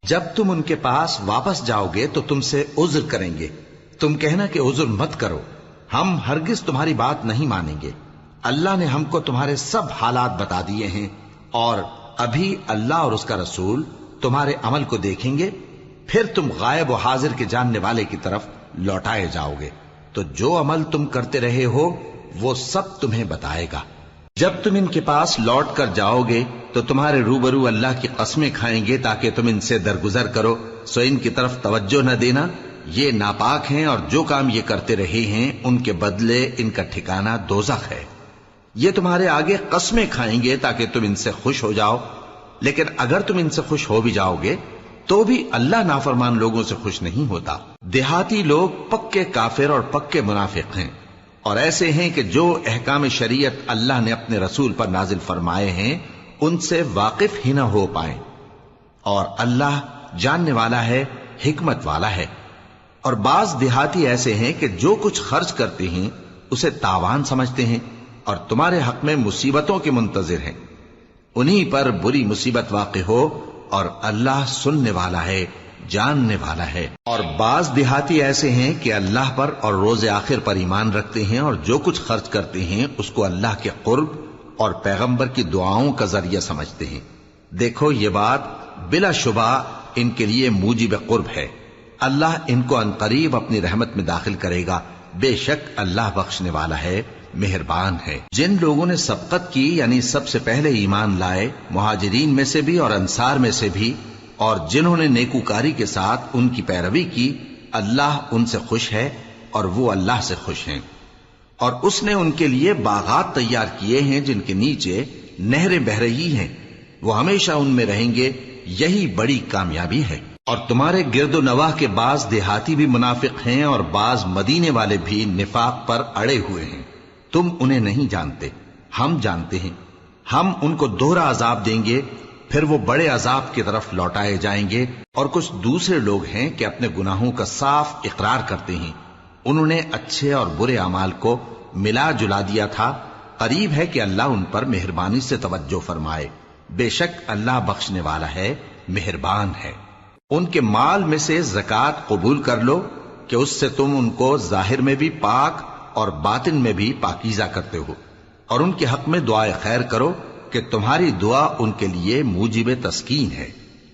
جب تم ان کے پاس واپس جاؤ گے تو تم سے عذر کریں گے، تم کہنا کہ عذر مت کرو، ہم ہرگز تمہاری بات نہیں مانیں گے۔ اللہ نے ہم کو تمہارے سب حالات بتا دیے ہیں، اور ابھی اللہ اور اس کا رسول تمہارے عمل کو دیکھیں گے، پھر تم غائب و حاضر کے جاننے والے کی طرف لوٹائے جاؤ گے، تو جو عمل تم کرتے رہے ہو وہ سب تمہیں بتائے گا۔ جب تم ان کے پاس لوٹ کر جاؤ گے تو تمہارے روبرو اللہ کی قسمیں کھائیں گے تاکہ تم ان سے درگزر کرو، سو ان کی طرف توجہ نہ دینا، یہ ناپاک ہیں اور جو کام یہ کرتے رہے ہیں ان کے بدلے ان کا ٹھکانہ دوزخ ہے۔ یہ تمہارے آگے قسمیں کھائیں گے تاکہ تم ان سے خوش ہو جاؤ، لیکن اگر تم ان سے خوش ہو بھی جاؤ گے تو بھی اللہ نافرمان لوگوں سے خوش نہیں ہوتا۔ دیہاتی لوگ پکے کافر اور پکے منافق ہیں، اور ایسے ہیں کہ جو احکام شریعت اللہ نے اپنے رسول پر نازل فرمائے ہیں ان سے واقف ہی نہ ہو پائیں، اور اللہ جاننے والا ہے، حکمت والا ہے۔ اور بعض دیہاتی ایسے ہیں کہ جو کچھ خرچ کرتے ہیں اسے تاوان سمجھتے ہیں اور تمہارے حق میں مصیبتوں کے منتظر ہیں، انہی پر بری مصیبت واقع ہو، اور اللہ سننے والا ہے، جاننے والا ہے۔ اور بعض دیہاتی ایسے ہیں کہ اللہ پر اور روز آخر پر ایمان رکھتے ہیں، اور جو کچھ خرچ کرتے ہیں اس کو اللہ کے قرب اور پیغمبر کی دعاؤں کا ذریعہ سمجھتے ہیں۔ دیکھو یہ بات بلا شبہ ان کے لیے موجب قرب ہے، اللہ ان کو عنقریب اپنی رحمت میں داخل کرے گا، بے شک اللہ بخشنے والا ہے، مہربان ہے۔ جن لوگوں نے سبقت کی یعنی سب سے پہلے ایمان لائے، مہاجرین میں سے بھی اور انصار میں سے بھی، اور جنہوں نے نیکوکاری کے ساتھ ان کی پیروی کی، اللہ ان سے خوش ہے اور وہ اللہ سے خوش ہیں۔ اور اس نے ان کے لیے باغات تیار کیے ہیں جن کے نیچے نہریں بہہ رہی ہیں، وہ ہمیشہ ان میں رہیں گے، یہی بڑی کامیابی ہے۔ اور تمہارے گرد و نواح کے بعض دیہاتی بھی منافق ہیں اور بعض مدینے والے بھی نفاق پر اڑے ہوئے ہیں، تم انہیں نہیں جانتے، ہم جانتے ہیں۔ ہم ان کو دوہرا عذاب دیں گے، پھر وہ بڑے عذاب کی طرف لوٹائے جائیں گے۔ اور کچھ دوسرے لوگ ہیں کہ اپنے گناہوں کا صاف اقرار کرتے ہیں، انہوں نے اچھے اور برے اعمال کو ملا جلا دیا تھا، قریب ہے کہ اللہ ان پر مہربانی سے توجہ فرمائے، بے شک اللہ بخشنے والا ہے، مہربان ہے۔ ان کے مال میں سے زکوٰۃ قبول کر لو کہ اس سے تم ان کو ظاہر میں بھی پاک اور باطن میں بھی پاکیزہ کرتے ہو، اور ان کے حق میں دعائے خیر کرو کہ تمہاری دعا ان کے لیے موجب تسکین ہے،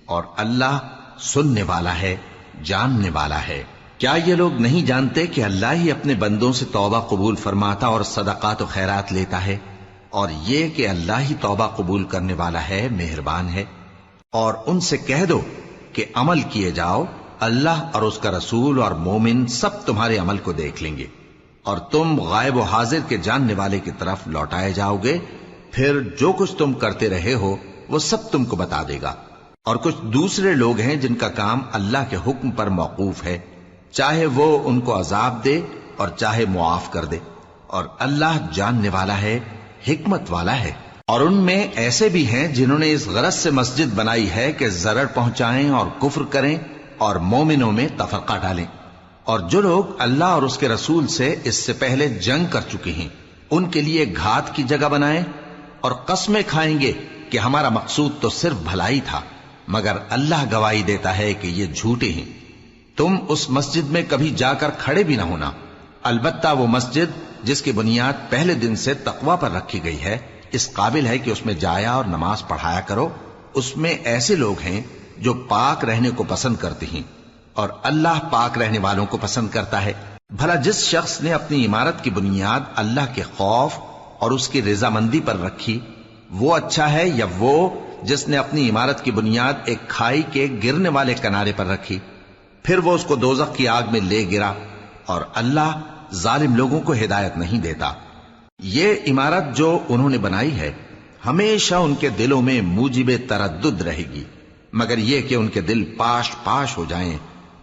اور اللہ سننے والا ہے، جاننے والا ہے۔ کیا یہ لوگ نہیں جانتے کہ اللہ ہی اپنے بندوں سے توبہ قبول فرماتا اور صدقات و خیرات لیتا ہے، اور یہ کہ اللہ ہی توبہ قبول کرنے والا ہے، مہربان ہے۔ اور ان سے کہہ دو کہ عمل کیے جاؤ، اللہ اور اس کا رسول اور مومن سب تمہارے عمل کو دیکھ لیں گے، اور تم غائب و حاضر کے جاننے والے کی طرف لوٹائے جاؤ گے، پھر جو کچھ تم کرتے رہے ہو وہ سب تم کو بتا دے گا۔ اور کچھ دوسرے لوگ ہیں جن کا کام اللہ کے حکم پر موقوف ہے، چاہے وہ ان کو عذاب دے اور چاہے معاف کر دے، اور اللہ جاننے والا ہے، حکمت والا ہے۔ اور ان میں ایسے بھی ہیں جنہوں نے اس غرض سے مسجد بنائی ہے کہ ضرر پہنچائیں اور کفر کریں اور مومنوں میں تفرقہ ڈالیں، اور جو لوگ اللہ اور اس کے رسول سے اس سے پہلے جنگ کر چکے ہیں ان کے لیے گھات کی جگہ بنائیں، اور قسمیں کھائیں گے کہ ہمارا مقصود تو صرف بھلائی تھا، مگر اللہ گواہی دیتا ہے کہ یہ جھوٹے ہیں۔ تم اس مسجد میں کبھی جا کر کھڑے بھی نہ ہونا، البتہ وہ مسجد جس کی بنیاد پہلے دن سے تقوی پر رکھی گئی ہے اس قابل ہے کہ اس میں جایا اور نماز پڑھایا کرو۔ اس میں ایسے لوگ ہیں جو پاک رہنے کو پسند کرتے ہیں، اور اللہ پاک رہنے والوں کو پسند کرتا ہے۔ بھلا جس شخص نے اپنی عمارت کی بنیاد اللہ کے خوف اور اس کی رضامندی پر رکھی، وہ اچھا ہے یا وہ جس نے اپنی عمارت کی بنیاد ایک کھائی کے گرنے والے کنارے پر رکھی، پھر وہ اس کو دوزخ کی آگ میں لے گرا، اور اللہ ظالم لوگوں کو ہدایت نہیں دیتا۔ یہ عمارت جو انہوں نے بنائی ہے ہمیشہ ان کے دلوں میں موجب تردد رہے گی، مگر یہ کہ ان کے دل پاش پاش ہو جائیں،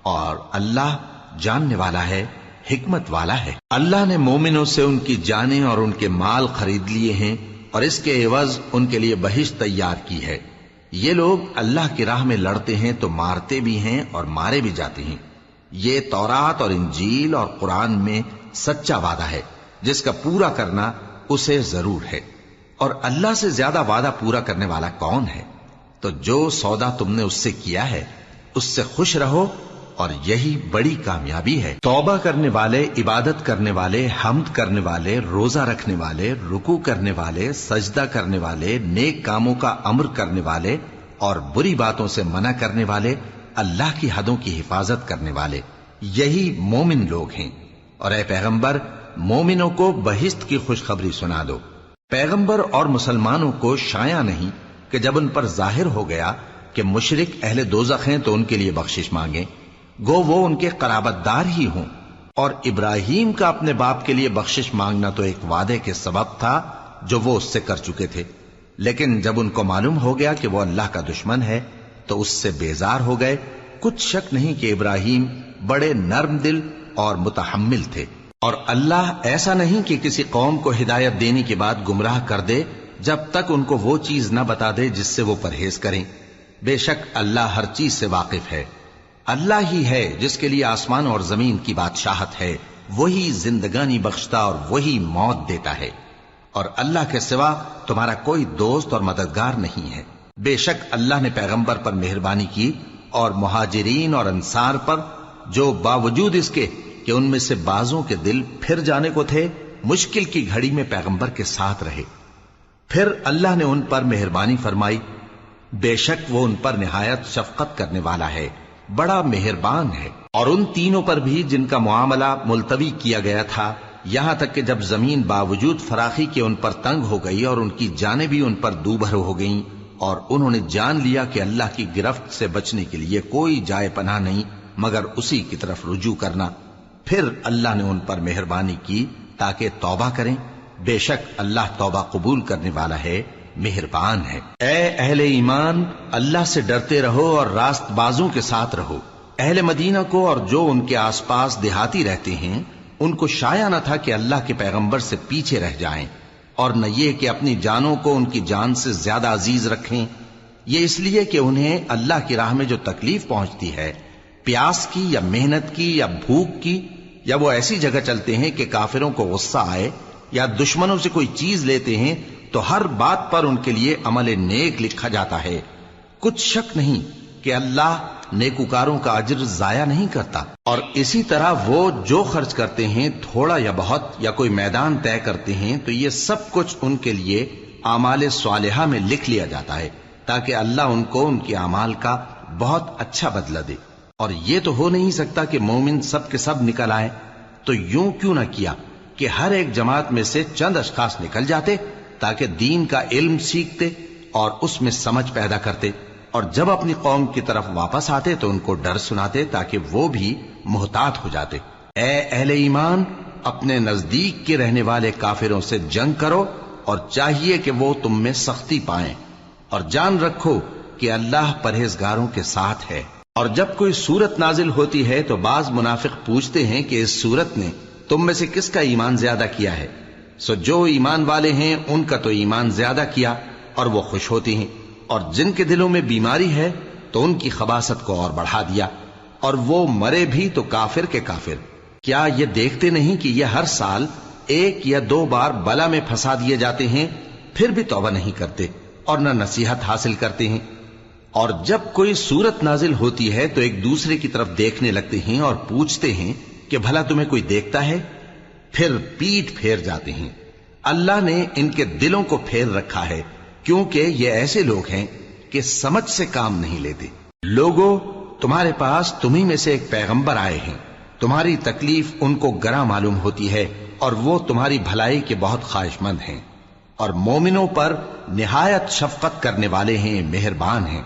اور اللہ جاننے والا ہے، حکمت والا ہے۔ اللہ نے مومنوں سے ان کی جانیں اور ان کے مال خرید لیے ہیں، اور اس کے عوض ان کے لیے بہشت تیار کی ہے۔ یہ لوگ اللہ کی راہ میں لڑتے ہیں تو مارتے بھی ہیں اور مارے بھی جاتے ہیں۔ یہ تورات اور انجیل اور قرآن میں سچا وعدہ ہے جس کا پورا کرنا اسے ضرور ہے، اور اللہ سے زیادہ وعدہ پورا کرنے والا کون ہے؟ تو جو سودا تم نے اس سے کیا ہے اس سے خوش رہو اور یہی بڑی کامیابی ہے۔ توبہ کرنے والے، عبادت کرنے والے، حمد کرنے والے، روزہ رکھنے والے، رکوع کرنے والے، سجدہ کرنے والے، نیک کاموں کا امر کرنے والے اور بری باتوں سے منع کرنے والے، اللہ کی حدوں کی حفاظت کرنے والے، یہی مومن لوگ ہیں۔ اور اے پیغمبر، مومنوں کو بہشت کی خوشخبری سنا دو۔ پیغمبر اور مسلمانوں کو شایع نہیں کہ جب ان پر ظاہر ہو گیا کہ مشرک اہل دوزخ ہیں تو ان کے لیے بخشش مانگیں، گو وہ ان کے قرابت دار ہی ہوں۔ اور ابراہیم کا اپنے باپ کے لیے بخشش مانگنا تو ایک وعدے کے سبب تھا جو وہ اس سے کر چکے تھے، لیکن جب ان کو معلوم ہو گیا کہ وہ اللہ کا دشمن ہے تو اس سے بیزار ہو گئے۔ کچھ شک نہیں کہ ابراہیم بڑے نرم دل اور متحمل تھے، اور اللہ ایسا نہیں کہ کسی قوم کو ہدایت دینے کے بعد گمراہ کر دے جب تک ان کو وہ چیز نہ بتا دے جس سے وہ پرہیز کریں۔ بے شک اللہ ہر چیز سے واقف ہے۔ اللہ ہی ہے جس کے لیے آسمان اور زمین کی بادشاہت ہے، وہی زندگانی بخشتا اور وہی موت دیتا ہے، اور اللہ کے سوا تمہارا کوئی دوست اور مددگار نہیں ہے۔ بے شک اللہ نے پیغمبر پر مہربانی کی اور مہاجرین اور انصار پر، جو باوجود اس کے کہ ان میں سے بعضوں کے دل پھر جانے کو تھے، مشکل کی گھڑی میں پیغمبر کے ساتھ رہے۔ پھر اللہ نے ان پر مہربانی فرمائی، بے شک وہ ان پر نہایت شفقت کرنے والا ہے، بڑا مہربان ہے۔ اور ان تینوں پر بھی جن کا معاملہ ملتوی کیا گیا تھا، یہاں تک کہ جب زمین باوجود فراخی کے ان پر تنگ ہو گئی اور ان کی جانیں بھی ان پر دوبھر ہو گئیں، اور انہوں نے جان لیا کہ اللہ کی گرفت سے بچنے کے لیے کوئی جائے پناہ نہیں مگر اسی کی طرف رجوع کرنا، پھر اللہ نے ان پر مہربانی کی تاکہ توبہ کریں۔ بے شک اللہ توبہ قبول کرنے والا ہے، مہربان ہے۔ اے اہل ایمان، اللہ سے ڈرتے رہو اور راست بازوں کے ساتھ رہو۔ اہل مدینہ کو اور جو ان کے آس پاس دیہاتی رہتے ہیں، ان کو شایع نہ تھا کہ اللہ کے پیغمبر سے پیچھے رہ جائیں، اور نہ یہ کہ اپنی جانوں کو ان کی جان سے زیادہ عزیز رکھیں۔ یہ اس لیے کہ انہیں اللہ کی راہ میں جو تکلیف پہنچتی ہے، پیاس کی یا محنت کی یا بھوک کی، یا وہ ایسی جگہ چلتے ہیں کہ کافروں کو غصہ آئے یا دشمنوں سے کوئی چیز لیتے ہیں، تو ہر بات پر ان کے لیے عمل نیک لکھا جاتا ہے۔ کچھ شک نہیں کہ اللہ نیکوکاروں کا اجر ضائع نہیں کرتا۔ اور اسی طرح وہ جو خرچ کرتے ہیں، تھوڑا یا بہت یا کوئی میدان طے کرتے ہیں، تو یہ سب کچھ ان کے لیے اعمال صالحہ میں لکھ لیا جاتا ہے، تاکہ اللہ ان کو ان کے اعمال کا بہت اچھا بدلہ دے۔ اور یہ تو ہو نہیں سکتا کہ مومن سب کے سب نکل آئے، تو یوں کیوں نہ کیا کہ ہر ایک جماعت میں سے چند اشخاص نکل جاتے تاکہ دین کا علم سیکھتے اور اس میں سمجھ پیدا کرتے، اور جب اپنی قوم کی طرف واپس آتے تو ان کو ڈر سناتے تاکہ وہ بھی محتاط ہو جاتے۔ اے اہل ایمان، اپنے نزدیک کے رہنے والے کافروں سے جنگ کرو، اور چاہیے کہ وہ تم میں سختی پائیں، اور جان رکھو کہ اللہ پرہیزگاروں کے ساتھ ہے۔ اور جب کوئی سورت نازل ہوتی ہے تو بعض منافق پوچھتے ہیں کہ اس سورت نے تم میں سے کس کا ایمان زیادہ کیا ہے؟ سو جو ایمان والے ہیں ان کا تو ایمان زیادہ کیا اور وہ خوش ہوتے ہیں، اور جن کے دلوں میں بیماری ہے تو ان کی خباثت کو اور بڑھا دیا، اور وہ مرے بھی تو کافر کے کافر۔ کیا یہ دیکھتے نہیں کہ یہ ہر سال 1 یا 2 بار بلا میں پھنسا دیے جاتے ہیں، پھر بھی توبہ نہیں کرتے اور نہ نصیحت حاصل کرتے ہیں؟ اور جب کوئی سورت نازل ہوتی ہے تو ایک دوسرے کی طرف دیکھنے لگتے ہیں اور پوچھتے ہیں کہ بھلا تمہیں کوئی دیکھتا ہے؟ پھر پیٹ پھیر جاتے ہیں۔ اللہ نے ان کے دلوں کو پھیر رکھا ہے، کیونکہ یہ ایسے لوگ ہیں کہ سمجھ سے کام نہیں لیتے۔ لوگوں، تمہارے پاس تمہیں میں سے ایک پیغمبر آئے ہیں، تمہاری تکلیف ان کو گراں معلوم ہوتی ہے اور وہ تمہاری بھلائی کے بہت خواہش مند ہیں، اور مومنوں پر نہایت شفقت کرنے والے ہیں، مہربان ہیں۔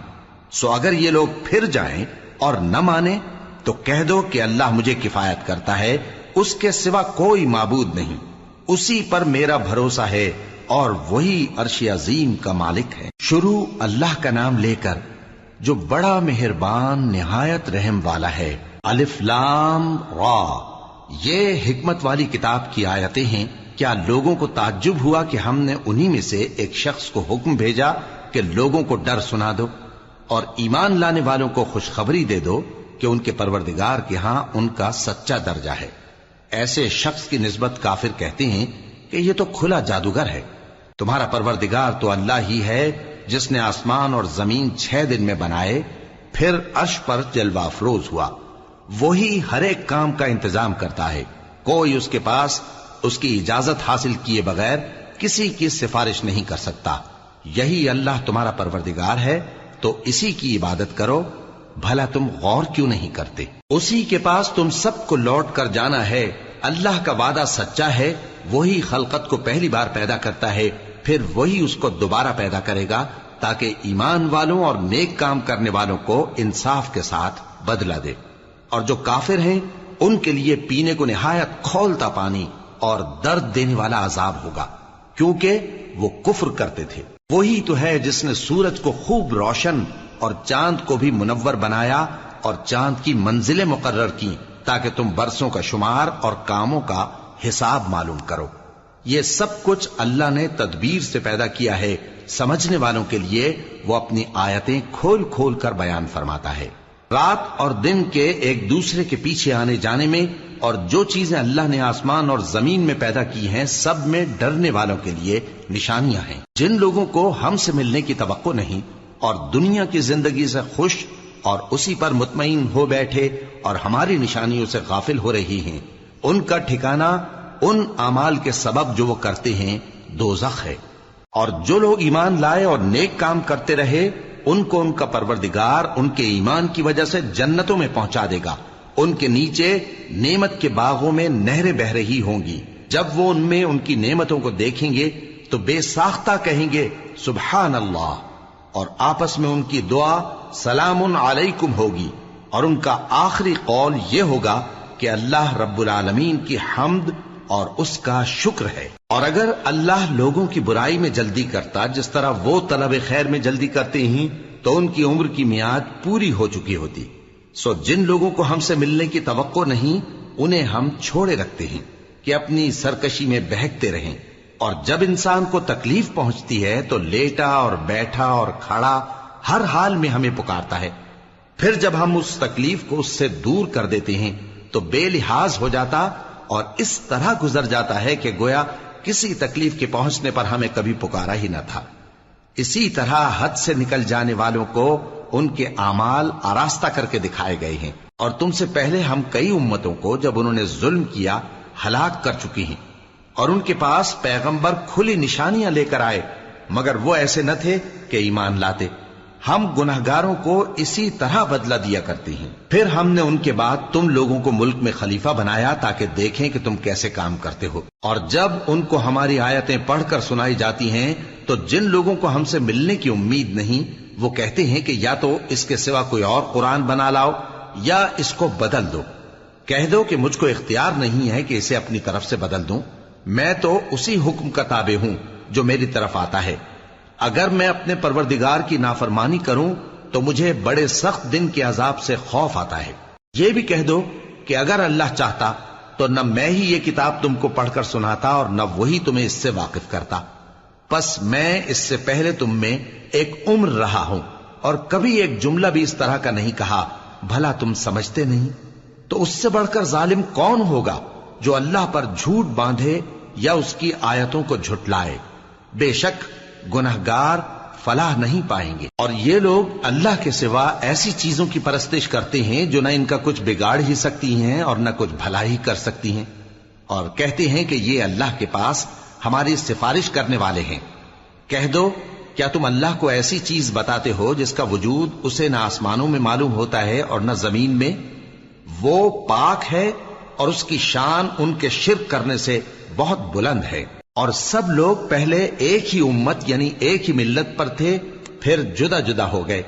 سو اگر یہ لوگ پھر جائیں اور نہ مانیں تو کہہ دو کہ اللہ مجھے کفایت کرتا ہے، اس کے سوا کوئی معبود نہیں، اسی پر میرا بھروسہ ہے، اور وہی عرش عظیم کا مالک ہے۔ شروع اللہ کا نام لے کر جو بڑا مہربان نہایت رحم والا ہے۔ الف لام را، یہ حکمت والی کتاب کی آیتیں ہیں۔ کیا لوگوں کو تعجب ہوا کہ ہم نے انہی میں سے ایک شخص کو حکم بھیجا کہ لوگوں کو ڈر سنا دو اور ایمان لانے والوں کو خوشخبری دے دو کہ ان کے پروردگار کے ہاں ان کا سچا درجہ ہے۔ ایسے شخص کی نسبت کافر کہتے ہیں کہ یہ تو کھلا جادوگر ہے۔ تمہارا پروردگار تو اللہ ہی ہے جس نے آسمان اور زمین 6 دن میں بنائے، پھر عرش پر جلوہ افروز ہوا۔ وہی ہر ایک کام کا انتظام کرتا ہے، کوئی اس کے پاس اس کی اجازت حاصل کیے بغیر کسی کی سفارش نہیں کر سکتا۔ یہی اللہ تمہارا پروردگار ہے، تو اسی کی عبادت کرو۔ بھلا تم غور کیوں نہیں کرتے؟ اسی کے پاس تم سب کو لوٹ کر جانا ہے۔ اللہ کا وعدہ سچا ہے، وہی خلقت کو پہلی بار پیدا کرتا ہے، پھر وہی اس کو دوبارہ پیدا کرے گا تاکہ ایمان والوں اور نیک کام کرنے والوں کو انصاف کے ساتھ بدلہ دے۔ اور جو کافر ہیں ان کے لیے پینے کو نہایت کھولتا پانی اور درد دینے والا عذاب ہوگا، کیونکہ وہ کفر کرتے تھے۔ وہی تو ہے جس نے سورج کو خوب روشن اور چاند کو بھی منور بنایا اور چاند کی منزلیں مقرر کی تاکہ تم برسوں کا شمار اور کاموں کا حساب معلوم کرو۔ یہ سب کچھ اللہ نے تدبیر سے پیدا کیا ہے، سمجھنے والوں کے لیے وہ اپنی آیتیں کھول کھول کر بیان فرماتا ہے۔ رات اور دن کے ایک دوسرے کے پیچھے آنے جانے میں اور جو چیزیں اللہ نے آسمان اور زمین میں پیدا کی ہیں سب میں ڈرنے والوں کے لیے نشانیاں ہیں۔ جن لوگوں کو ہم سے ملنے کی توقع نہیں اور دنیا کی زندگی سے خوش اور اسی پر مطمئن ہو بیٹھے اور ہماری نشانیوں سے غافل ہو رہی ہیں، ان کا ٹھکانہ ان اعمال کے سبب جو وہ کرتے ہیں دوزخ ہے۔ اور جو لوگ ایمان لائے اور نیک کام کرتے رہے ان کو ان کا پروردگار ان کے ایمان کی وجہ سے جنتوں میں پہنچا دے گا، ان کے نیچے نعمت کے باغوں میں نہریں بہ رہی ہوں گی۔ جب وہ ان میں ان کی نعمتوں کو دیکھیں گے تو بے ساختہ کہیں گے سبحان اللہ، اور آپس میں ان کی دعا سلام علیکم ہوگی، اور ان کا آخری قول یہ ہوگا کہ اللہ رب العالمین کی حمد اور اس کا شکر ہے۔ اور اگر اللہ لوگوں کی برائی میں جلدی کرتا جس طرح وہ طلب خیر میں جلدی کرتے ہیں تو ان کی عمر کی میعاد پوری ہو چکی ہوتی۔ سو جن لوگوں کو ہم سے ملنے کی توقع نہیں انہیں ہم چھوڑے رکھتے ہیں کہ اپنی سرکشی میں بہکتے رہیں، اور جب انسان کو تکلیف پہنچتی ہے تو لیٹا اور بیٹھا اور کھڑا ہر حال میں ہمیں پکارتا ہے۔ پھر جب ہم اس تکلیف کو اس سے دور کر دیتے ہیں تو بے لحاظ ہو جاتا اور اس طرح گزر جاتا ہے کہ گویا کسی تکلیف کے پہنچنے پر ہمیں کبھی پکارا ہی نہ تھا۔ اسی طرح حد سے نکل جانے والوں کو ان کے اعمال آراستہ کر کے دکھائے گئے ہیں، اور تم سے پہلے ہم کئی امتوں کو جب انہوں نے ظلم کیا ہلاک کر چکی ہیں، اور ان کے پاس پیغمبر کھلی نشانیاں لے کر آئے مگر وہ ایسے نہ تھے کہ ایمان لاتے۔ ہم گنہگاروں کو اسی طرح بدلہ دیا کرتے ہیں۔ پھر ہم نے ان کے بعد تم لوگوں کو ملک میں خلیفہ بنایا تاکہ دیکھیں کہ تم کیسے کام کرتے ہو۔ اور جب ان کو ہماری آیتیں پڑھ کر سنائی جاتی ہیں تو جن لوگوں کو ہم سے ملنے کی امید نہیں وہ کہتے ہیں کہ یا تو اس کے سوا کوئی اور قرآن بنا لاؤ یا اس کو بدل دو۔ کہہ دو کہ مجھ کو اختیار نہیں ہے کہ اسے اپنی طرف سے بدل دوں، میں تو اسی حکم کا تابع ہوں جو میری طرف آتا ہے۔ اگر میں اپنے پروردگار کی نافرمانی کروں تو مجھے بڑے سخت دن کے عذاب سے خوف آتا ہے۔ یہ بھی کہہ دو کہ اگر اللہ چاہتا تو نہ میں ہی یہ کتاب تم کو پڑھ کر سناتا اور نہ وہی تمہیں اس سے واقف کرتا، پس میں اس سے پہلے تم میں ایک عمر رہا ہوں اور کبھی ایک جملہ بھی اس طرح کا نہیں کہا، بھلا تم سمجھتے نہیں؟ تو اس سے بڑھ کر ظالم کون ہوگا جو اللہ پر جھوٹ باندھے یا اس کی آیتوں کو جھٹلائے؟ بے شک گنہگار فلاح نہیں پائیں گے۔ اور یہ لوگ اللہ کے سوا ایسی چیزوں کی پرستش کرتے ہیں جو نہ ان کا کچھ بگاڑ ہی سکتی ہیں اور نہ کچھ بھلا ہی کر سکتی ہیں، اور کہتے ہیں کہ یہ اللہ کے پاس ہماری سفارش کرنے والے ہیں۔ کہہ دو کیا تم اللہ کو ایسی چیز بتاتے ہو جس کا وجود اسے نہ آسمانوں میں معلوم ہوتا ہے اور نہ زمین میں؟ وہ پاک ہے اور اس کی شان ان کے شرک کرنے سے بہت بلند ہے۔ اور سب لوگ پہلے ایک ہی امت یعنی ایک ہی ملت پر تھے، پھر جدا جدا ہو گئے۔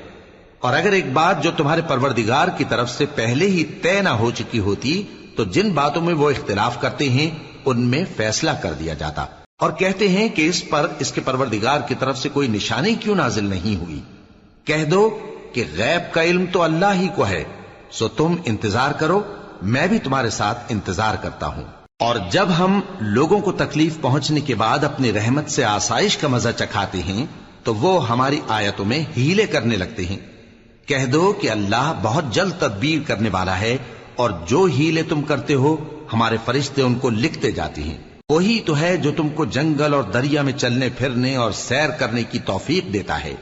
اور اگر ایک بات جو تمہارے پروردگار کی طرف سے پہلے ہی طے نہ ہو چکی ہوتی تو جن باتوں میں وہ اختلاف کرتے ہیں ان میں فیصلہ کر دیا جاتا۔ اور کہتے ہیں کہ اس پر اس کے پروردگار کی طرف سے کوئی نشانی کیوں نازل نہیں ہوئی؟ کہہ دو کہ غیب کا علم تو اللہ ہی کو ہے، سو تم انتظار کرو، میں بھی تمہارے ساتھ انتظار کرتا ہوں۔ اور جب ہم لوگوں کو تکلیف پہنچنے کے بعد اپنی رحمت سے آسائش کا مزہ چکھاتے ہیں تو وہ ہماری آیتوں میں ہیلے کرنے لگتے ہیں۔ کہہ دو کہ اللہ بہت جلد تدبیر کرنے والا ہے، اور جو ہیلے تم کرتے ہو ہمارے فرشتے ان کو لکھتے جاتے ہیں۔ وہی تو ہے جو تم کو جنگل اور دریا میں چلنے پھرنے اور سیر کرنے کی توفیق دیتا ہے۔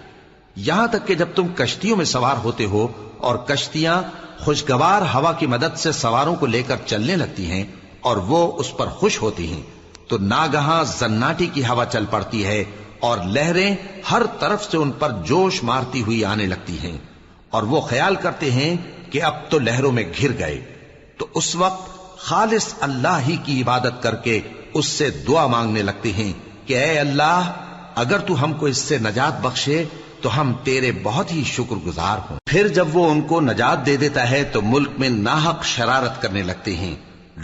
یہاں تک کہ جب تم کشتیوں میں سوار ہوتے ہو اور کشتیاں خوشگوار ہوا کی مدد سے سواروں کو لے کر چلنے لگتی ہیں اور وہ اس پر خوش ہوتی ہیں، تو ناگہاں زناٹی کی ہوا چل پڑتی ہے اور لہریں ہر طرف سے ان پر جوش مارتی ہوئی آنے لگتی ہیں، اور وہ خیال کرتے ہیں کہ اب تو لہروں میں گھر گئے۔ تو اس وقت خالص اللہ ہی کی عبادت کر کے اس سے دعا مانگنے لگتے ہیں کہ اے اللہ، اگر تو ہم کو اس سے نجات بخشے تو ہم تیرے بہت ہی شکر گزار ہوں۔ پھر جب وہ ان کو نجات دے دیتا ہے تو ملک میں ناحق شرارت کرنے لگتے ہیں۔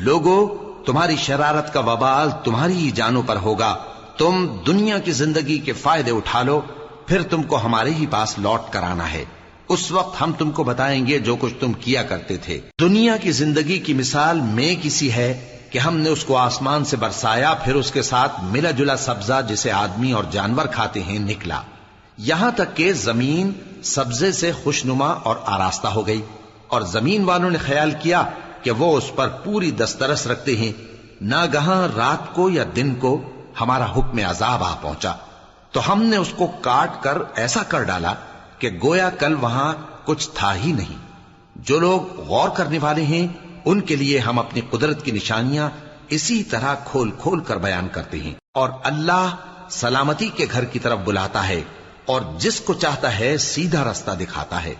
لوگو، تمہاری شرارت کا وبال تمہاری ہی جانوں پر ہوگا۔ تم دنیا کی زندگی کے فائدے اٹھا لو، پھر تم کو ہمارے ہی پاس لوٹ کر آنا ہے۔ اس وقت ہم تم کو بتائیں گے جو کچھ تم کیا کرتے تھے۔ دنیا کی زندگی کی مثال میں کسی ہے کہ ہم نے اس کو آسمان سے برسایا، پھر اس کے ساتھ ملا جلا سبزہ جسے آدمی اور جانور کھاتے ہیں نکلا، یہاں تک کہ زمین سبزے سے خوشنما اور آراستہ ہو گئی، اور زمین والوں نے خیال کیا کہ وہ اس پر پوری دسترس رکھتے ہیں۔ ناگہاں رات کو یا دن کو ہمارا حکم عذاب آ پہنچا، تو ہم نے اس کو کاٹ کر ایسا کر ڈالا کہ گویا کل وہاں کچھ تھا ہی نہیں۔ جو لوگ غور کرنے والے ہیں ان کے لیے ہم اپنی قدرت کی نشانیاں اسی طرح کھول کھول کر بیان کرتے ہیں۔ اور اللہ سلامتی کے گھر کی طرف بلاتا ہے اور جس کو چاہتا ہے سیدھا رستہ دکھاتا ہے۔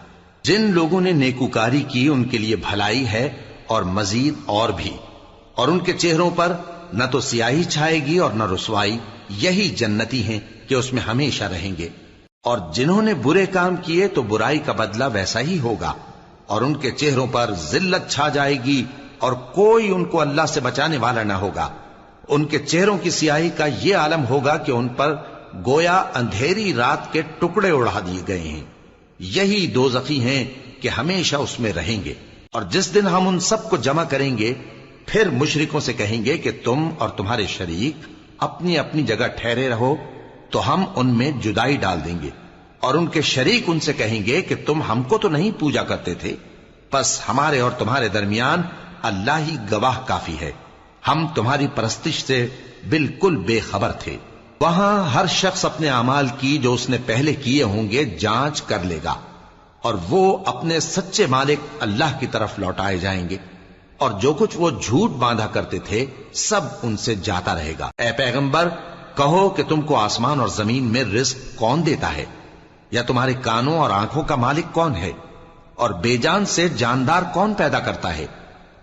جن لوگوں نے نیکوکاری کی ان کے لیے بھلائی ہے اور مزید اور بھی، اور ان کے چہروں پر نہ تو سیاہی چھائے گی اور نہ رسوائی، یہی جنتی ہیں کہ اس میں ہمیشہ رہیں گے۔ اور جنہوں نے برے کام کیے تو برائی کا بدلہ ویسا ہی ہوگا، اور ان کے چہروں پر ذلت چھا جائے گی اور کوئی ان کو اللہ سے بچانے والا نہ ہوگا۔ ان کے چہروں کی سیاہی کا یہ عالم ہوگا کہ ان پر گویا اندھیری رات کے ٹکڑے اڑا دیے گئے ہیں۔ یہی دوزخی ہیں کہ ہمیشہ اس میں رہیں گے۔ اور جس دن ہم ان سب کو جمع کریں گے، پھر مشرکوں سے کہیں گے کہ تم اور تمہارے شریک اپنی اپنی جگہ ٹھہرے رہو، تو ہم ان میں جدائی ڈال دیں گے۔ اور ان کے شریک ان سے کہیں گے کہ تم ہم کو تو نہیں پوجا کرتے تھے، بس ہمارے اور تمہارے درمیان اللہ ہی گواہ کافی ہے، ہم تمہاری پرستش سے بالکل بے خبر تھے۔ وہاں ہر شخص اپنے اعمال کی جو اس نے پہلے کیے ہوں گے جانچ کر لے گا، اور وہ اپنے سچے مالک اللہ کی طرف لوٹائے جائیں گے، اور جو کچھ وہ جھوٹ باندھا کرتے تھے سب ان سے جاتا رہے گا۔ اے پیغمبر، کہو کہ تم کو آسمان اور زمین میں رزق کون دیتا ہے، یا تمہارے کانوں اور آنکھوں کا مالک کون ہے؟ اور بے جان سے جاندار کون پیدا کرتا ہے،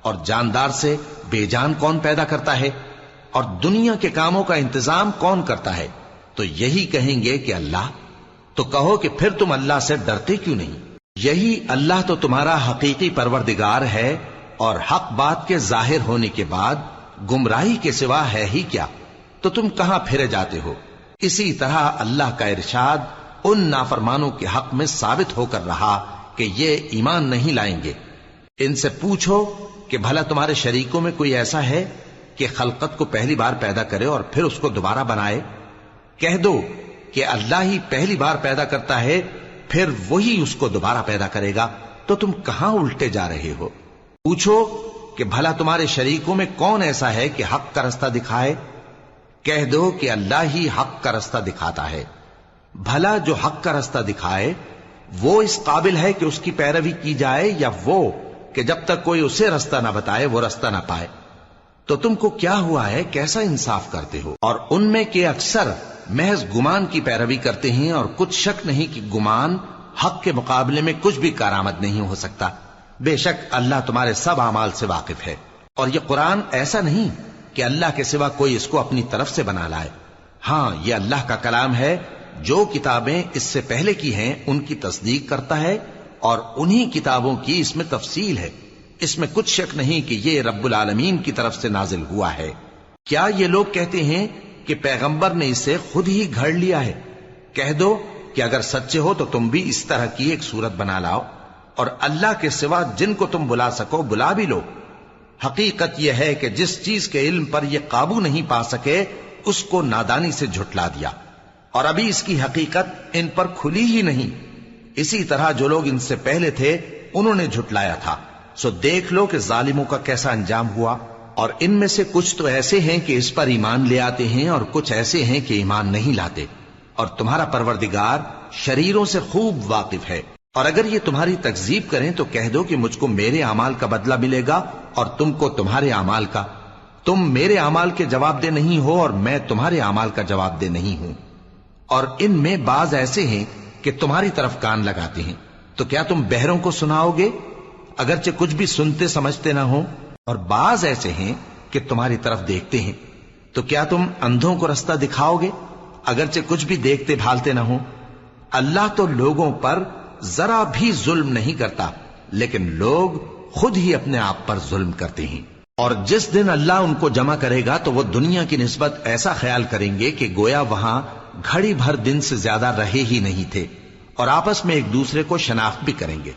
اور جاندار سے بے جان کون پیدا کرتا ہے؟ اور دنیا کے کاموں کا انتظام کون کرتا ہے؟ تو یہی کہیں گے کہ اللہ۔ تو کہو کہ پھر تم اللہ سے ڈرتے کیوں نہیں؟ یہی اللہ تو تمہارا حقیقی پروردگار ہے، اور حق بات کے ظاہر ہونے کے بعد گمراہی کے سوا ہے ہی کیا؟ تو تم کہاں پھرے جاتے ہو؟ اسی طرح اللہ کا ارشاد ان نافرمانوں کے حق میں ثابت ہو کر رہا کہ یہ ایمان نہیں لائیں گے۔ ان سے پوچھو کہ بھلا تمہارے شریکوں میں کوئی ایسا ہے کہ خلقت کو پہلی بار پیدا کرے اور پھر اس کو دوبارہ بنائے؟ کہہ دو کہ اللہ ہی پہلی بار پیدا کرتا ہے، پھر وہی اس کو دوبارہ پیدا کرے گا، تو تم کہاں الٹے جا رہے ہو؟ پوچھو کہ بھلا تمہارے شریکوں میں کون ایسا ہے کہ حق کا رستہ دکھائے؟ کہہ دو کہ اللہ ہی حق کا رستہ دکھاتا ہے۔ بھلا جو حق کا رستہ دکھائے وہ اس قابل ہے کہ اس کی پیروی کی جائے، یا وہ کہ جب تک کوئی اسے رستہ نہ بتائے وہ رستہ نہ پائے؟ تو تم کو کیا ہوا ہے، کیسا انصاف کرتے ہو؟ اور ان میں کے اکثر محض گمان کی پیروی کرتے ہیں، اور کچھ شک نہیں کہ گمان حق کے مقابلے میں کچھ بھی کارآمد نہیں ہو سکتا۔ بے شک اللہ تمہارے سب اعمال سے واقف ہے، اور یہ قرآن ایسا نہیں کہ اللہ کے سوا کوئی اس کو اپنی طرف سے بنا لائے۔ ہاں، یہ اللہ کا کلام ہے، جو کتابیں اس سے پہلے کی ہیں ان کی تصدیق کرتا ہے، اور انہی کتابوں کی اس میں تفصیل ہے۔ اس میں کچھ شک نہیں کہ یہ رب العالمین کی طرف سے نازل ہوا ہے۔ کیا یہ لوگ کہتے ہیں کہ پیغمبر نے اسے خود ہی گھڑ لیا ہے؟ کہہ دو کہ اگر سچے ہو تو تم بھی اس طرح کی ایک صورت بنا لاؤ، اور اللہ کے سوا جن کو تم بلا سکو بلا بھی لو۔ حقیقت یہ ہے کہ جس چیز کے علم پر یہ قابو نہیں پا سکے اس کو نادانی سے جھٹلا دیا، اور ابھی اس کی حقیقت ان پر کھلی ہی نہیں۔ اسی طرح جو لوگ ان سے پہلے تھے انہوں نے جھٹلایا تھا، سو دیکھ لو کہ ظالموں کا کیسا انجام ہوا۔ اور ان میں سے کچھ تو ایسے ہیں کہ اس پر ایمان لے آتے ہیں، اور کچھ ایسے ہیں کہ ایمان نہیں لاتے۔ اور تمہارا پروردگار شریروں سے خوب واقف ہے۔ اور اگر یہ تمہاری تکذیب کریں تو کہہ دو کہ مجھ کو میرے اعمال کا بدلہ ملے گا اور تم کو تمہارے اعمال کا۔ تم میرے اعمال کے جواب دہ نہیں ہو اور میں تمہارے اعمال کا جواب دہ نہیں ہوں۔ اور ان میں بعض ایسے ہیں کہ تمہاری طرف کان لگاتے ہیں، تو کیا تم بہروں کو سناؤ گے اگرچہ کچھ بھی سنتے سمجھتے نہ ہو؟ اور بعض ایسے ہیں کہ تمہاری طرف دیکھتے ہیں، تو کیا تم اندھوں کو رستہ دکھاؤ گے اگرچہ کچھ بھی دیکھتے بھالتے نہ ہو؟ اللہ تو لوگوں پر ذرا بھی ظلم نہیں کرتا، لیکن لوگ خود ہی اپنے آپ پر ظلم کرتے ہیں۔ اور جس دن اللہ ان کو جمع کرے گا تو وہ دنیا کی نسبت ایسا خیال کریں گے کہ گویا وہاں گھڑی بھر دن سے زیادہ رہے ہی نہیں تھے، اور آپس میں ایک دوسرے کو شناخت بھی کریں گے۔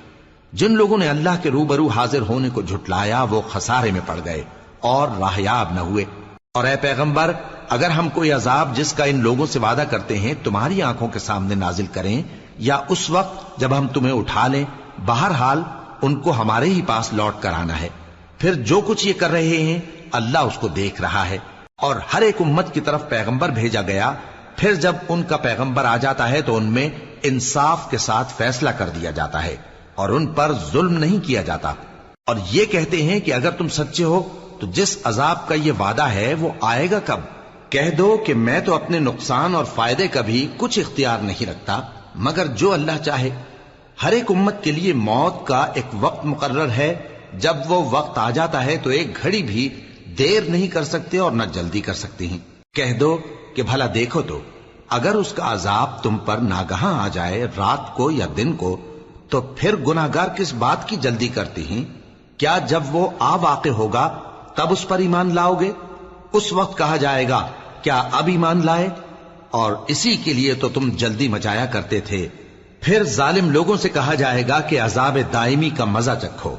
جن لوگوں نے اللہ کے روبرو حاضر ہونے کو جھٹلایا وہ خسارے میں پڑ گئے اور راہیاب نہ ہوئے۔ اور اے پیغمبر، اگر ہم کوئی عذاب جس کا ان لوگوں سے وعدہ کرتے ہیں تمہاری آنکھوں کے سامنے نازل کریں یا اس وقت جب ہم تمہیں اٹھا لیں، بہرحال ان کو ہمارے ہی پاس لوٹ کر آنا ہے۔ پھر جو کچھ یہ کر رہے ہیں اللہ اس کو دیکھ رہا ہے۔ اور ہر ایک امت کی طرف پیغمبر بھیجا گیا، پھر جب ان کا پیغمبر آ جاتا ہے تو ان میں انصاف کے ساتھ فیصلہ کر دیا جاتا ہے اور ان پر ظلم نہیں کیا جاتا۔ اور یہ کہتے ہیں کہ اگر تم سچے ہو تو جس عذاب کا یہ وعدہ ہے وہ آئے گا کب؟ کہہ دو کہ میں تو اپنے نقصان اور فائدے کا بھی کچھ اختیار نہیں رکھتا مگر جو اللہ چاہے۔ ہر ایک امت کے لیے موت کا ایک وقت مقرر ہے، جب وہ وقت آ جاتا ہے تو ایک گھڑی بھی دیر نہیں کر سکتے اور نہ جلدی کر سکتے ہیں۔ کہہ دو کہ بھلا دیکھو تو اگر اس کا عذاب تم پر ناگہاں آ جائے رات کو یا دن کو تو پھر گناہگار کس بات کی جلدی کرتے ہیں؟ کیا جب وہ آ واقع ہوگا تب اس پر ایمان لاؤ گے؟ اس وقت کہا جائے گا کیا اب ایمان لائے؟ اور اسی کے لیے تو تم جلدی مچایا کرتے تھے۔ پھر ظالم لوگوں سے کہا جائے گا کہ عذاب دائمی کا مزہ چکھو،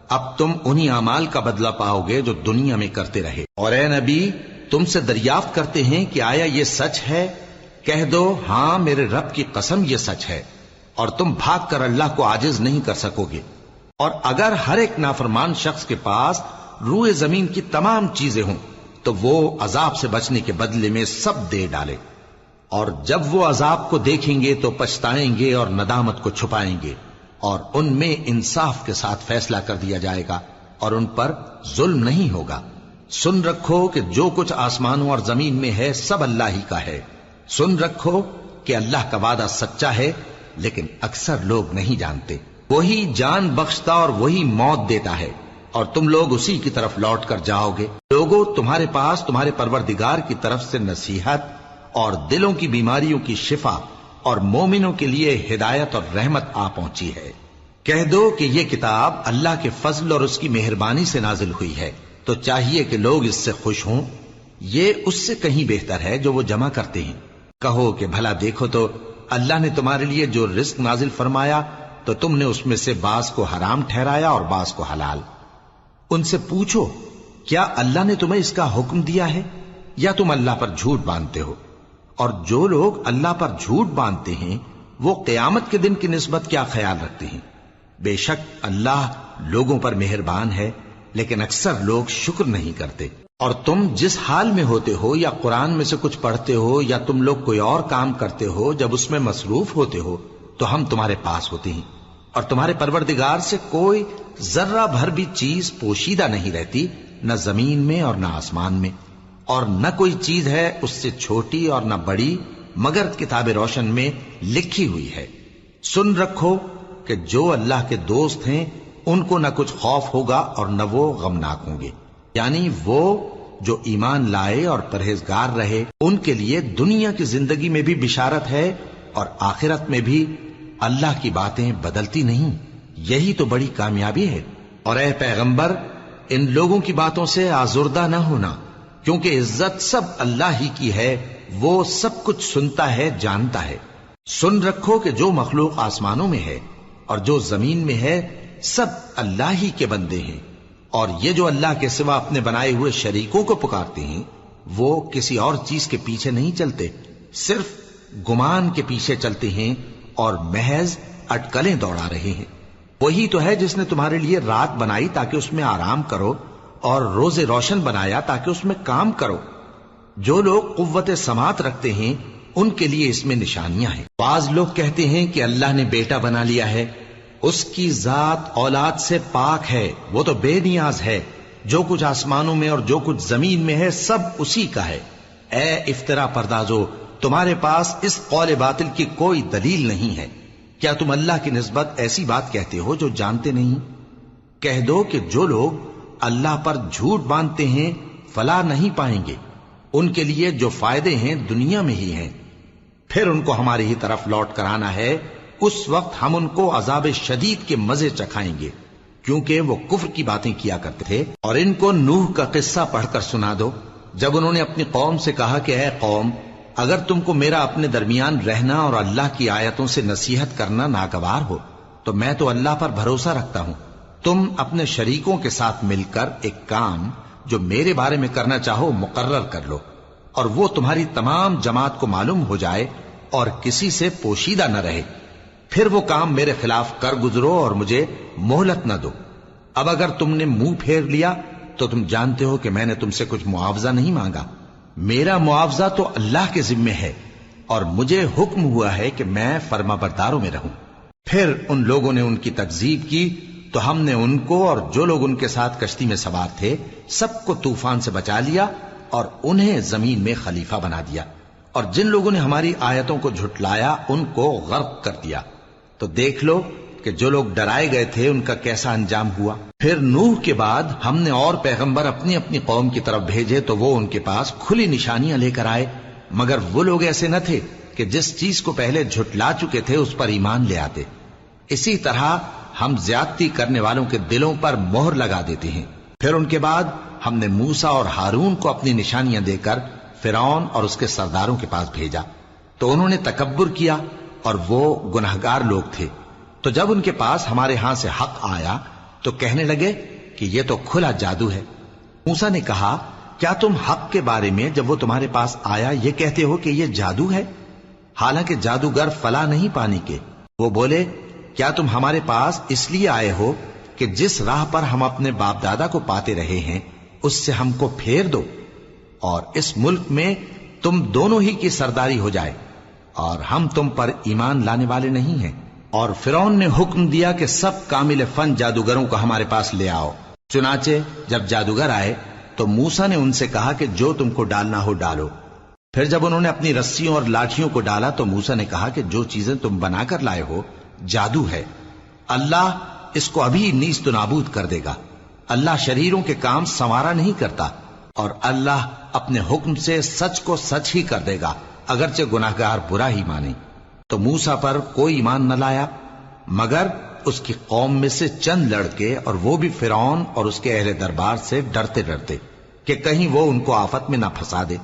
اب تم انہی اعمال کا بدلہ پاؤ گے جو دنیا میں کرتے رہے۔ اور اے نبی، تم سے دریافت کرتے ہیں کہ آیا یہ سچ ہے؟ کہہ دو ہاں میرے رب کی قسم یہ سچ ہے، اور تم بھاگ کر اللہ کو عاجز نہیں کر سکو گے۔ اور اگر ہر ایک نافرمان شخص کے پاس روئے زمین کی تمام چیزیں ہوں تو وہ عذاب سے بچنے کے بدلے میں سب دے ڈالے، اور جب وہ عذاب کو دیکھیں گے تو پچھتائیں گے اور ندامت کو چھپائیں گے، اور ان میں انصاف کے ساتھ فیصلہ کر دیا جائے گا اور ان پر ظلم نہیں ہوگا۔ سن رکھو کہ جو کچھ آسمانوں اور زمین میں ہے سب اللہ ہی کا ہے۔ سن رکھو کہ اللہ کا وعدہ سچا ہے، لیکن اکثر لوگ نہیں جانتے۔ وہی جان بخشتا اور وہی موت دیتا ہے، اور تم لوگ اسی کی طرف لوٹ کر جاؤ گے۔ لوگوں، تمہارے پاس تمہارے پروردگار کی طرف سے نصیحت اور دلوں کی بیماریوں کی شفا اور مومنوں کے لیے ہدایت اور رحمت آ پہنچی ہے۔ کہہ دو کہ یہ کتاب اللہ کے فضل اور اس کی مہربانی سے نازل ہوئی ہے، تو چاہیے کہ لوگ اس سے خوش ہوں۔ یہ اس سے کہیں بہتر ہے جو وہ جمع کرتے ہیں۔ کہو کہ بھلا دیکھو تو اللہ نے تمہارے لیے جو رزق نازل فرمایا تو تم نے اس میں سے بعض کو حرام ٹھہرایا اور بعض کو حلال۔ ان سے پوچھو کیا اللہ نے تمہیں اس کا حکم دیا ہے یا تم اللہ پر جھوٹ باندھتے ہو؟ اور جو لوگ اللہ پر جھوٹ باندھتے ہیں وہ قیامت کے دن کی نسبت کیا خیال رکھتے ہیں؟ بے شک اللہ لوگوں پر مہربان ہے، لیکن اکثر لوگ شکر نہیں کرتے۔ اور تم جس حال میں ہوتے ہو یا قرآن میں سے کچھ پڑھتے ہو یا تم لوگ کوئی اور کام کرتے ہو، جب اس میں مصروف ہوتے ہو تو ہم تمہارے پاس ہوتے ہیں، اور تمہارے پروردگار سے کوئی ذرہ بھر بھی چیز پوشیدہ نہیں رہتی، نہ زمین میں اور نہ آسمان میں، اور نہ کوئی چیز ہے اس سے چھوٹی اور نہ بڑی مگر کتاب روشن میں لکھی ہوئی ہے۔ سن رکھو کہ جو اللہ کے دوست ہیں ان کو نہ کچھ خوف ہوگا اور نہ وہ غمناک ہوں گے، یعنی وہ جو ایمان لائے اور پرہیزگار رہے ان کے لیے دنیا کی زندگی میں بھی بشارت ہے اور آخرت میں بھی۔ اللہ کی باتیں بدلتی نہیں، یہی تو بڑی کامیابی ہے۔ اور اے پیغمبر، ان لوگوں کی باتوں سے آزردہ نہ ہونا، کیونکہ عزت سب اللہ ہی کی ہے، وہ سب کچھ سنتا ہے، جانتا ہے۔ سن رکھو کہ جو مخلوق آسمانوں میں ہے اور جو زمین میں ہے سب اللہ ہی کے بندے ہیں، اور یہ جو اللہ کے سوا اپنے بنائے ہوئے شریکوں کو پکارتے ہیں وہ کسی اور چیز کے پیچھے نہیں چلتے، صرف گمان کے پیچھے چلتے ہیں اور محض اٹکلیں دوڑا رہے ہیں۔ وہی تو ہے جس نے تمہارے لیے رات بنائی تاکہ اس میں آرام کرو اور روز روشن بنایا تاکہ اس میں کام کرو۔ جو لوگ قوت سماعت رکھتے ہیں ان کے لیے اس میں نشانیاں ہیں۔ بعض لوگ کہتے ہیں کہ اللہ نے بیٹا بنا لیا ہے، اس کی ذات اولاد سے پاک ہے، وہ تو بے نیاز ہے، جو کچھ آسمانوں میں اور جو کچھ زمین میں ہے سب اسی کا ہے۔ اے افترا پردازو، تمہارے پاس اس قول باطل کی کوئی دلیل نہیں ہے، کیا تم اللہ کی نسبت ایسی بات کہتے ہو جو جانتے نہیں؟ کہہ دو کہ جو لوگ اللہ پر جھوٹ باندھتے ہیں فلاح نہیں پائیں گے، ان کے لیے جو فائدے ہیں دنیا میں ہی ہیں، پھر ان کو ہماری ہی طرف لوٹ کر آنا ہے، اس وقت ہم ان کو عذاب شدید کے مزے چکھائیں گے، کیونکہ وہ کفر کی باتیں کیا کرتے تھے۔ اور ان کو نوح کا قصہ پڑھ کر سنا دو، جب انہوں نے اپنی قوم سے کہا کہ اے قوم، اگر تم کو میرا اپنے درمیان رہنا اور اللہ کی آیتوں سے نصیحت کرنا ناگوار ہو تو میں تو اللہ پر بھروسہ رکھتا ہوں، تم اپنے شریکوں کے ساتھ مل کر ایک کام جو میرے بارے میں کرنا چاہو مقرر کر لو، اور وہ تمہاری تمام جماعت کو معلوم ہو جائے اور کسی سے پوشیدہ نہ رہے، پھر وہ کام میرے خلاف کر گزرو اور مجھے مہلت نہ دو۔ اب اگر تم نے منہ پھیر لیا تو تم جانتے ہو کہ میں نے تم سے کچھ معاوضہ نہیں مانگا، میرا معاوضہ تو اللہ کے ذمے ہے، اور مجھے حکم ہوا ہے کہ میں فرما برداروں میں رہوں۔ پھر ان لوگوں نے ان کی تکذیب کی تو ہم نے ان کو اور جو لوگ ان کے ساتھ کشتی میں سوار تھے سب کو طوفان سے بچا لیا اور انہیں زمین میں خلیفہ بنا دیا، اور جن لوگوں نے ہماری آیتوں کو جھٹلایا ان کو غرق کر دیا۔ تو دیکھ لو کہ جو لوگ ڈرائے گئے تھے ان کا کیسا انجام ہوا۔ پھر نوح کے بعد ہم نے اور پیغمبر اپنی اپنی قوم کی طرف بھیجے تو وہ ان کے پاس کھلی نشانیاں لے کر آئے، مگر وہ لوگ ایسے نہ تھے کہ جس چیز کو پہلے جھٹلا چکے تھے اس پر ایمان لے آتے۔ اسی طرح ہم زیادتی کرنے والوں کے دلوں پر مہر لگا دیتے ہیں۔ پھر ان کے بعد ہم نے موسیٰ اور ہارون کو اپنی نشانیاں دے کر فرعون اور اس کے سرداروں کے پاس بھیجا، تو انہوں نے تکبر کیا اور وہ گناہگار لوگ تھے۔ تو جب ان کے پاس ہمارے ہاں سے حق آیا تو کہنے لگے کہ یہ تو کھلا جادو ہے۔ موسیٰ نے کہا کیا تم حق کے بارے میں جب وہ تمہارے پاس آیا یہ کہتے ہو کہ یہ جادو ہے، حالانکہ جادوگر فلاح نہیں پانے کے؟ وہ بولے کیا تم ہمارے پاس اس لیے آئے ہو کہ جس راہ پر ہم اپنے باپ دادا کو پاتے رہے ہیں اس سے ہم کو پھیر دو، اور اس ملک میں تم دونوں ہی کی سرداری ہو جائے، اور ہم تم پر ایمان لانے والے نہیں ہیں۔ اور فرعون نے حکم دیا کہ سب کامل فن جادوگروں کو ہمارے پاس لے آؤ۔ چنانچہ جب جادوگر آئے تو موسیٰ نے ان سے کہا کہ جو تم کو ڈالنا ہو ڈالو۔ پھر جب انہوں نے اپنی رسیوں اور لاٹھیوں کو ڈالا تو موسیٰ نے کہا کہ جو چیزیں تم بنا کر لائے ہو جادو ہے، اللہ اس کو ابھی نیست و نابود کر دے گا۔ اللہ شریروں کے کام سنوارا نہیں کرتا، اور اللہ اپنے حکم سے سچ کو سچ ہی کر دے گا اگرچہ گناہگار برا ہی مانے۔ تو موسیٰ پر کوئی ایمان نہ لایا مگر اس کی قوم میں سے چند لڑکے، اور وہ بھی فرعون اور اس کے اہل دربار سے ڈرتے ڈرتے کہ کہیں وہ ان کو آفت میں نہ پھنسا دے۔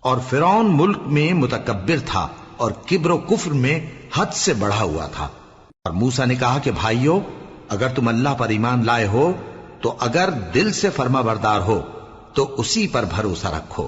اور فرعون ملک میں متکبر تھا اور کبر و کفر میں حد سے بڑھا ہوا تھا۔ اور موسیٰ نے کہا کہ بھائیو، اگر تم اللہ پر ایمان لائے ہو تو اگر دل سے فرما بردار ہو تو اسی پر بھروسہ رکھو۔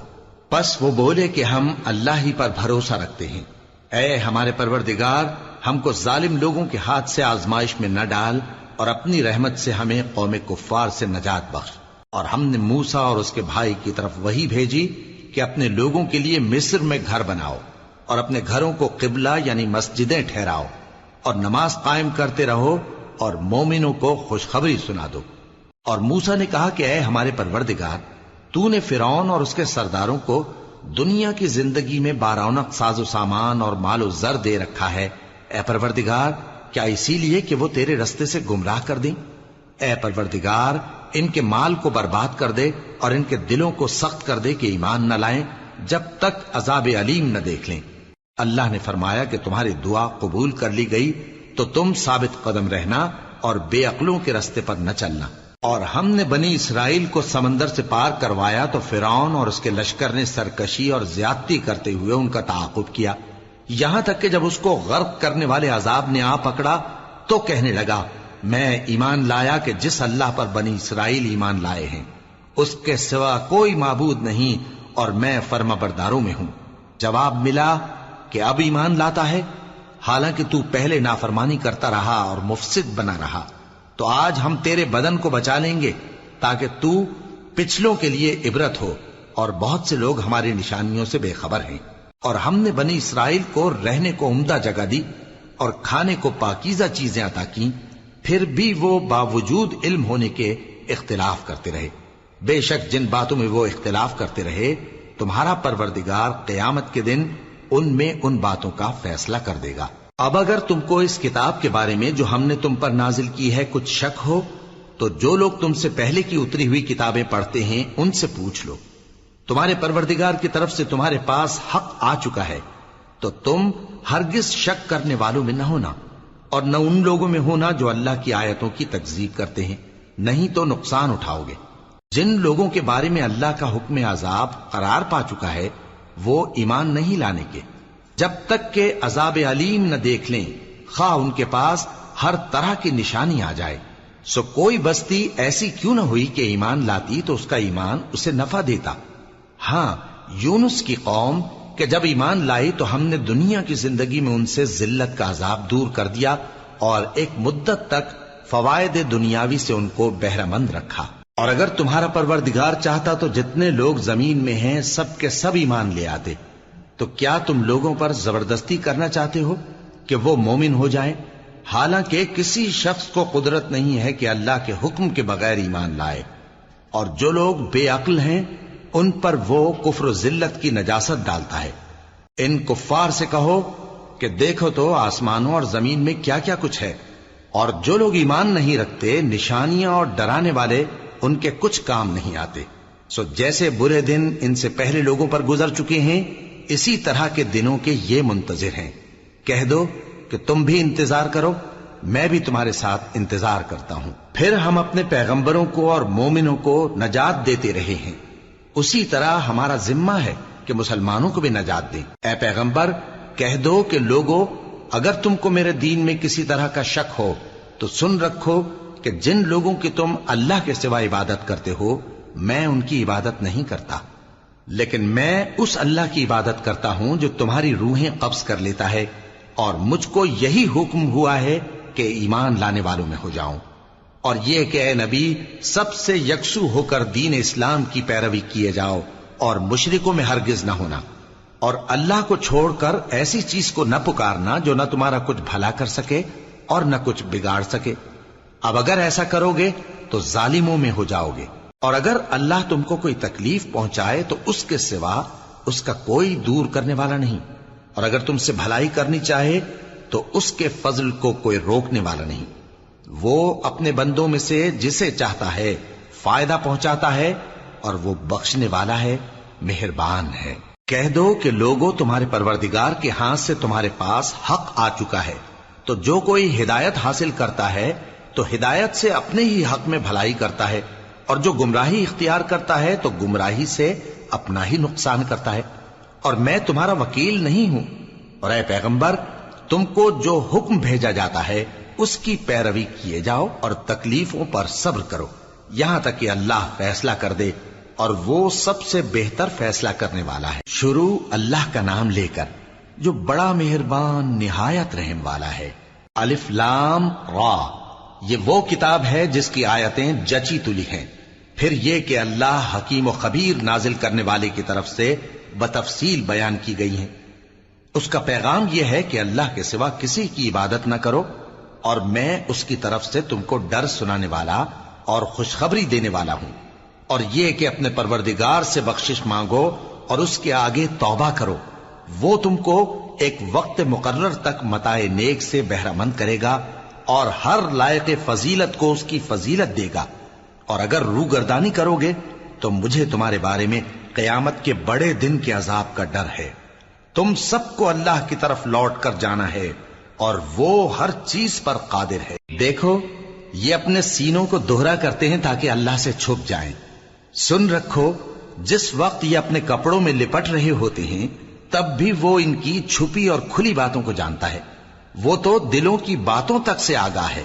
پس وہ بولے کہ ہم اللہ ہی پر بھروسہ رکھتے ہیں۔ اے ہمارے پروردگار، ہم کو ظالم لوگوں کے ہاتھ سے آزمائش میں نہ ڈال، اور اپنی رحمت سے ہمیں قوم کفار سے نجات بخش۔ اور ہم نے موسیٰ اور اس کے بھائی کی طرف وحی بھیجی کہ اپنے لوگوں کے لیے مصر میں گھر بناؤ، اور اپنے گھروں کو قبلہ یعنی مسجدیں ٹھہراؤ، اور نماز قائم کرتے رہو، اور مومنوں کو خوشخبری سنا دو۔ اور موسیٰ نے کہا کہ اے ہمارے پروردگار، تو نے فرعون اور اس کے سرداروں کو دنیا کی زندگی میں بارونق ساز و سامان اور مال و زر دے رکھا ہے، اے پروردگار کیا اسی لیے کہ وہ تیرے رستے سے گمراہ کر دیں؟ اے پروردگار ان کے مال کو برباد کر دے اور ان کے دلوں کو سخت کر دے کہ ایمان نہ لائیں جب تک عذاب علیم نہ دیکھ لیں۔ اللہ نے فرمایا کہ تمہاری دعا قبول کر لی گئی تو تم ثابت قدم رہنا اور بے عقلوں کے رستے پر نہ چلنا۔ اور ہم نے بنی اسرائیل کو سمندر سے پار کروایا تو فرعون اور اس کے لشکر نے سرکشی اور زیادتی کرتے ہوئے ان کا تعاقب کیا، یہاں تک کہ جب اس کو غرق کرنے والے عذاب نے آ پکڑا تو کہنے لگا میں ایمان لایا کہ جس اللہ پر بنی اسرائیل ایمان لائے ہیں اس کے سوا کوئی معبود نہیں، اور میں فرما برداروں میں ہوں۔ جواب ملا کہ اب ایمان لاتا ہے، حالانکہ تو پہلے نافرمانی کرتا رہا اور مفسد بنا رہا، تو آج ہم تیرے بدن کو بچا لیں گے تاکہ تو پچھلوں کے لیے عبرت ہو، اور بہت سے لوگ ہماری نشانیوں سے بے خبر ہیں۔ اور ہم نے بنی اسرائیل کو رہنے کو عمدہ جگہ دی اور کھانے کو پاکیزہ چیزیں عطا کی، پھر بھی وہ باوجود علم ہونے کے اختلاف کرتے رہے۔ بے شک جن باتوں میں وہ اختلاف کرتے رہے تمہارا پروردگار قیامت کے دن ان میں ان باتوں کا فیصلہ کر دے گا۔ اب اگر تم کو اس کتاب کے بارے میں جو ہم نے تم پر نازل کی ہے کچھ شک ہو تو جو لوگ تم سے پہلے کی اتری ہوئی کتابیں پڑھتے ہیں ان سے پوچھ لو، تمہارے پروردگار کی طرف سے تمہارے پاس حق آ چکا ہے تو تم ہرگز شک کرنے والوں میں نہ ہونا اور نہ ان لوگوں میں ہونا جو اللہ کی آیتوں کی تکذیب کرتے ہیں، نہیں تو نقصان اٹھاؤ گے۔ جن لوگوں کے بارے میں اللہ کا حکم عذاب قرار پا چکا ہے وہ ایمان نہیں لانے کے جب تک کہ عذاب علیم نہ دیکھ لیں، خواہ ان کے پاس ہر طرح کی نشانی آ جائے۔ سو کوئی بستی ایسی کیوں نہ ہوئی کہ ایمان لاتی تو اس کا ایمان اسے نفع دیتا۔ ہاں، یونس کی قوم کہ جب ایمان لائی تو ہم نے دنیا کی زندگی میں ان سے ذلت کا عذاب دور کر دیا اور ایک مدت تک فوائد دنیاوی سے ان کو بہرہ مند رکھا۔ اور اگر تمہارا پروردگار چاہتا تو جتنے لوگ زمین میں ہیں سب کے سب ایمان لے آتے، تو کیا تم لوگوں پر زبردستی کرنا چاہتے ہو کہ وہ مومن ہو جائیں؟ حالانکہ کسی شخص کو قدرت نہیں ہے کہ اللہ کے حکم کے بغیر ایمان لائے، اور جو لوگ بے عقل ہیں ان پر وہ کفر و ذلت کی نجاست ڈالتا ہے۔ ان کفار سے کہو کہ دیکھو تو آسمانوں اور زمین میں کیا کیا کچھ ہے، اور جو لوگ ایمان نہیں رکھتے نشانیاں اور ڈرانے والے ان کے کچھ کام نہیں آتے۔ سو جیسے برے دن ان سے پہلے لوگوں پر گزر چکے ہیں اسی طرح کے دنوں کے یہ منتظر ہیں۔ کہہ دو کہ تم بھی انتظار کرو، میں بھی تمہارے ساتھ انتظار کرتا ہوں۔ پھر ہم اپنے پیغمبروں کو اور مومنوں کو نجات دیتے رہے ہیں، اسی طرح ہمارا ذمہ ہے کہ مسلمانوں کو بھی نجات دیں۔ اے پیغمبر کہہ دو کہ لوگو اگر تم کو میرے دین میں کسی طرح کا شک ہو تو سن رکھو کہ جن لوگوں کی تم اللہ کے سوا عبادت کرتے ہو میں ان کی عبادت نہیں کرتا، لیکن میں اس اللہ کی عبادت کرتا ہوں جو تمہاری روحیں قبض کر لیتا ہے، اور مجھ کو یہی حکم ہوا ہے کہ ایمان لانے والوں میں ہو جاؤں، اور یہ کہ اے نبی سب سے یکسو ہو کر دین اسلام کی پیروی کیے جاؤ اور مشرکوں میں ہرگز نہ ہونا، اور اللہ کو چھوڑ کر ایسی چیز کو نہ پکارنا جو نہ تمہارا کچھ بھلا کر سکے اور نہ کچھ بگاڑ سکے۔ اب اگر ایسا کرو گے تو ظالموں میں ہو جاؤ گے، اور اگر اللہ تم کو کوئی تکلیف پہنچائے تو اس کے سوا اس کا کوئی دور کرنے والا نہیں، اور اگر تم سے بھلائی کرنی چاہے تو اس کے فضل کو کوئی روکنے والا نہیں۔ وہ اپنے بندوں میں سے جسے چاہتا ہے فائدہ پہنچاتا ہے، اور وہ بخشنے والا ہے، مہربان ہے۔ کہہ دو کہ لوگوں تمہارے پروردگار کے ہاتھ سے تمہارے پاس حق آ چکا ہے، تو جو کوئی ہدایت حاصل کرتا ہے تو ہدایت سے اپنے ہی حق میں بھلائی کرتا ہے، اور جو گمراہی اختیار کرتا ہے تو گمراہی سے اپنا ہی نقصان کرتا ہے، اور میں تمہارا وکیل نہیں ہوں۔ اور اے پیغمبر تم کو جو حکم بھیجا جاتا ہے اس کی پیروی کیے جاؤ اور تکلیفوں پر صبر کرو یہاں تک کہ اللہ فیصلہ کر دے، اور وہ سب سے بہتر فیصلہ کرنے والا ہے۔ شروع اللہ کا نام لے کر جو بڑا مہربان نہایت رحم والا ہے۔ الف لام را، یہ وہ کتاب ہے جس کی آیتیں جچی تلی ہیں۔ پھر یہ کہ اللہ حکیم و خبیر نازل کرنے والے کی طرف سے بتفصیل بیان کی گئی ہیں۔ اس کا پیغام یہ ہے کہ اللہ کے سوا کسی کی عبادت نہ کرو، اور میں اس کی طرف سے تم کو ڈر سنانے والا اور خوشخبری دینے والا ہوں، اور یہ کہ اپنے پروردگار سے بخشش مانگو اور اس کے آگے توبہ کرو، وہ تم کو ایک وقت مقرر تک متاع نیک سے بہرہ مند کرے گا، اور ہر لائق فضیلت کو اس کی فضیلت دے گا۔ اور اگر روگردانی کرو گے تو مجھے تمہارے بارے میں قیامت کے بڑے دن کے عذاب کا ڈر ہے۔ تم سب کو اللہ کی طرف لوٹ کر جانا ہے، اور وہ ہر چیز پر قادر ہے۔ دیکھو یہ اپنے سینوں کو دوہرا کرتے ہیں تاکہ اللہ سے چھپ جائیں۔ سن رکھو جس وقت یہ اپنے کپڑوں میں لپٹ رہے ہوتے ہیں تب بھی وہ ان کی چھپی اور کھلی باتوں کو جانتا ہے، وہ تو دلوں کی باتوں تک سے آگاہ ہے۔